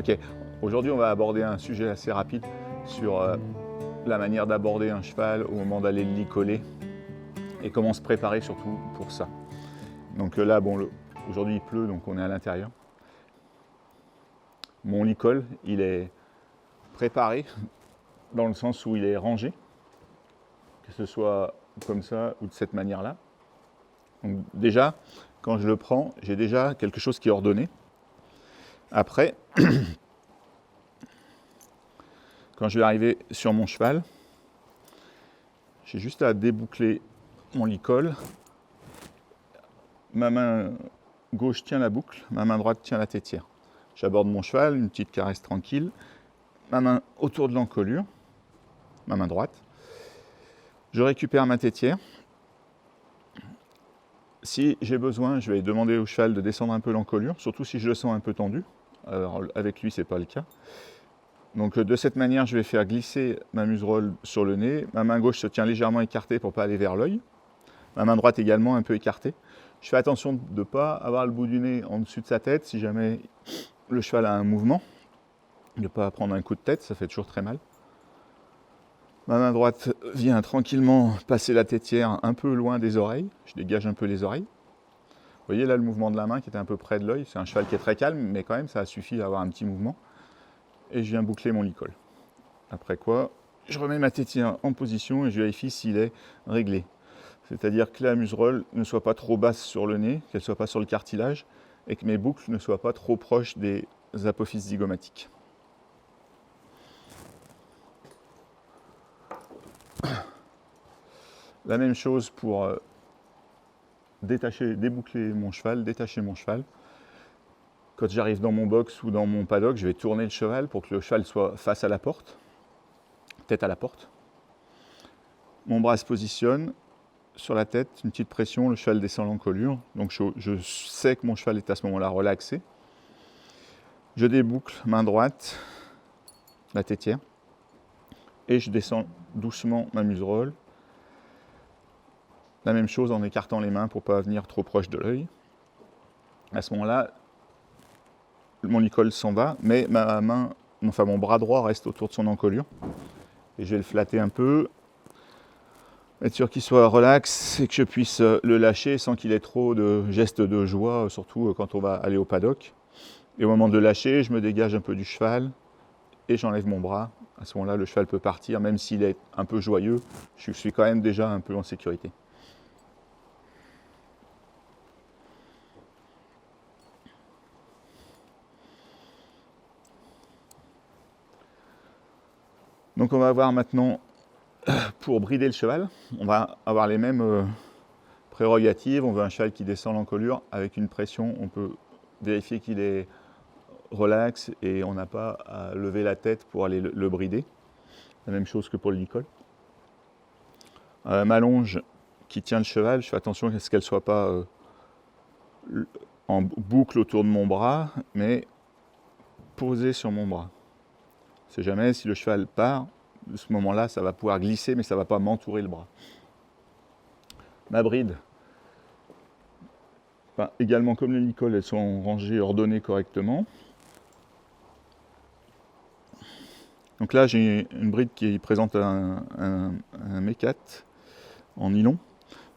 Ok, aujourd'hui on va aborder un sujet assez rapide sur la manière d'aborder un cheval au moment d'aller le licoler et comment se préparer surtout pour ça. Donc là, bon, aujourd'hui il pleut, donc on est à l'intérieur. Mon licol, il est préparé dans le sens où il est rangé, que ce soit comme ça ou de cette manière-là. Donc déjà, quand je le prends, j'ai déjà quelque chose qui est ordonné. Après, quand je vais arriver sur mon cheval, j'ai juste à déboucler mon licol. Ma main gauche tient la boucle, ma main droite tient la tétière. J'aborde mon cheval, une petite caresse tranquille. Ma main autour de l'encolure, ma main droite. Je récupère ma tétière. Si j'ai besoin, je vais demander au cheval de descendre un peu l'encolure, surtout si je le sens un peu tendu. Alors avec lui, ce n'est pas le cas. Donc de cette manière, je vais faire glisser ma muserolle sur le nez. Ma main gauche se tient légèrement écartée pour ne pas aller vers l'œil. Ma main droite également un peu écartée. Je fais attention de ne pas avoir le bout du nez en dessus de sa tête si jamais le cheval a un mouvement. De ne pas prendre un coup de tête, ça fait toujours très mal. Ma main droite vient tranquillement passer la tétière un peu loin des oreilles. Je dégage un peu les oreilles. Vous voyez là le mouvement de la main qui était un peu près de l'œil. C'est un cheval qui est très calme, mais quand même ça suffit d'avoir un petit mouvement. Et je viens boucler mon licol. Après quoi, je remets ma tétière en position et je vérifie s'il est réglé. C'est-à-dire que la muserolle ne soit pas trop basse sur le nez, qu'elle ne soit pas sur le cartilage, et que mes boucles ne soient pas trop proches des apophyses zygomatiques. La même chose pour déboucler mon cheval, détacher mon cheval. Quand j'arrive dans mon box ou dans mon paddock, je vais tourner le cheval pour que le cheval soit face à la porte, tête à la porte. Mon bras se positionne sur la tête, une petite pression, le cheval descend l'encolure. Donc je sais que mon cheval est à ce moment-là relaxé. Je déboucle, main droite, la tétière, et je descends doucement ma muserolle. La même chose en écartant les mains pour ne pas venir trop proche de l'œil. À ce moment-là, mon licol s'en va, mais mon bras droit reste autour de son encolure. Et je vais le flatter un peu, être sûr qu'il soit relax et que je puisse le lâcher sans qu'il ait trop de gestes de joie, surtout quand on va aller au paddock. Et au moment de lâcher, je me dégage un peu du cheval et j'enlève mon bras. À ce moment-là, le cheval peut partir, même s'il est un peu joyeux, je suis quand même déjà un peu en sécurité. Donc on va voir maintenant, pour brider le cheval, on va avoir les mêmes prérogatives. On veut un cheval qui descend l'encolure avec une pression, on peut vérifier qu'il est relax et on n'a pas à lever la tête pour aller le brider. La même chose que pour le licol. Ma longe qui tient le cheval, je fais attention à ce qu'elle ne soit pas en boucle autour de mon bras, mais posée sur mon bras. On ne sait jamais si le cheval part, à ce moment-là, ça va pouvoir glisser, mais ça ne va pas m'entourer le bras. Ma bride, également comme le licol, elles sont rangées, ordonnées correctement. Donc là, j'ai une bride qui présente un mécat en nylon.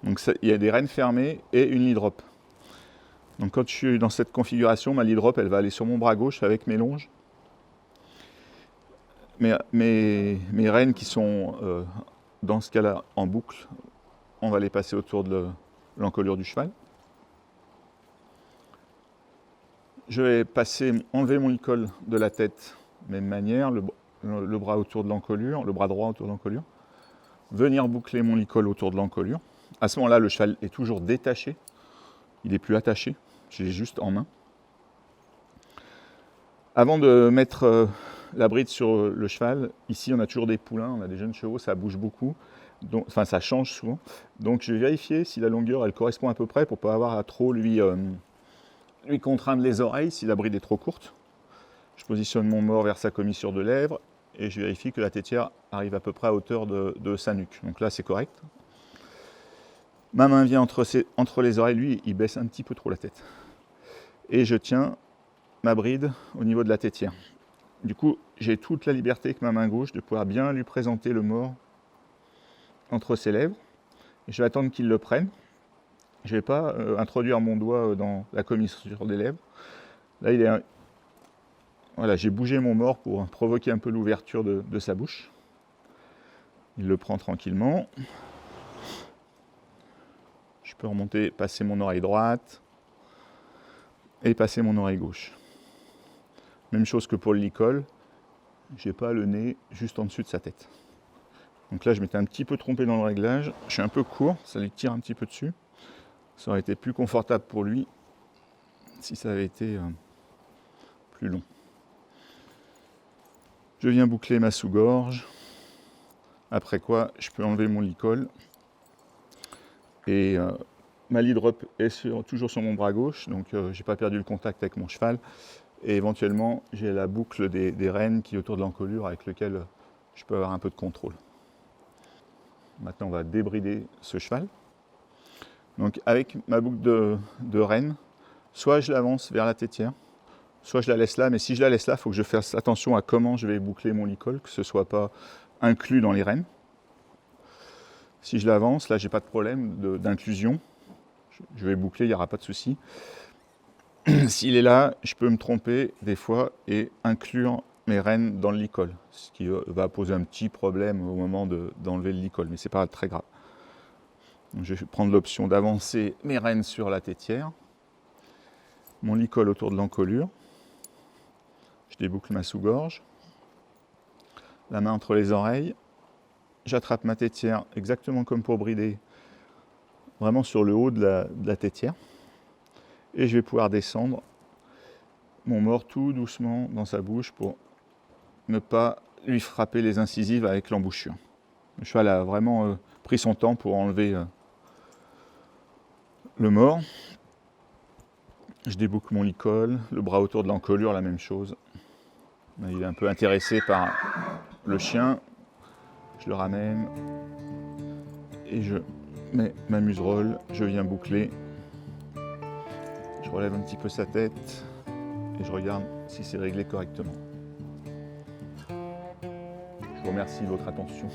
Donc il y a des rênes fermées et une lead drop. Donc quand je suis dans cette configuration, ma lead drop, elle va aller sur mon bras gauche avec mes longes. Mes rênes qui sont dans ce cas-là en boucle, on va les passer autour de l'encolure du cheval. Je vais enlever mon licol de la tête, même manière, le bras autour de l'encolure, le bras droit autour de l'encolure. Venir boucler mon licol autour de l'encolure. À ce moment-là, le cheval est toujours détaché, il n'est plus attaché, je l'ai juste en main. Avant de mettre la bride sur le cheval, ici on a toujours des poulains, on a des jeunes chevaux, ça bouge beaucoup, donc, ça change souvent. Donc je vais vérifier si la longueur elle correspond à peu près pour ne pas avoir à trop lui contraindre les oreilles si la bride est trop courte. Je positionne mon mors vers sa commissure de lèvres et je vérifie que la tétière arrive à peu près à hauteur de sa nuque. Donc là c'est correct. Ma main vient entre les oreilles, lui il baisse un petit peu trop la tête. Et je tiens ma bride au niveau de la tétière. Du coup, j'ai toute la liberté avec ma main gauche de pouvoir bien lui présenter le mors entre ses lèvres. Et je vais attendre qu'il le prenne. Je ne vais pas introduire mon doigt dans la commissure des lèvres. Là, voilà, j'ai bougé mon mors pour provoquer un peu l'ouverture de sa bouche. Il le prend tranquillement. Je peux remonter, passer mon oreille droite et passer mon oreille gauche. Même chose que pour le licol, j'ai pas le nez juste en dessus de sa tête. Donc là, je m'étais un petit peu trompé dans le réglage. Je suis un peu court, ça lui tire un petit peu dessus. Ça aurait été plus confortable pour lui si ça avait été plus long. Je viens boucler ma sous-gorge. Après quoi, je peux enlever mon licol. Et ma lead rope est toujours sur mon bras gauche, donc j'ai pas perdu le contact avec mon cheval. Et éventuellement, j'ai la boucle des rênes qui est autour de l'encolure avec lequel je peux avoir un peu de contrôle. Maintenant, on va débrider ce cheval. Donc avec ma boucle de rêne, soit je l'avance vers la tétière, soit je la laisse là. Mais si je la laisse là, il faut que je fasse attention à comment je vais boucler mon licol, que ce ne soit pas inclus dans les rênes. Si je l'avance, là, j'ai pas de problème d'inclusion. Je vais boucler, il n'y aura pas de souci. S'il est là, je peux me tromper des fois et inclure mes rênes dans le licol, ce qui va poser un petit problème au moment d'enlever le licol, mais ce n'est pas très grave. Donc, je vais prendre l'option d'avancer mes rênes sur la tétière, mon licol autour de l'encolure, je déboucle ma sous-gorge, la main entre les oreilles, j'attrape ma tétière exactement comme pour brider, vraiment sur le haut de la tétière, et je vais pouvoir descendre mon mors tout doucement dans sa bouche pour ne pas lui frapper les incisives avec l'embouchure. Le cheval a vraiment pris son temps pour enlever le mors. Je déboucle mon licol, le bras autour de l'encolure, la même chose. Il est un peu intéressé par le chien. Je le ramène et je mets ma muserolle, je viens boucler. Je relève un petit peu sa tête et je regarde si c'est réglé correctement. Je vous remercie de votre attention.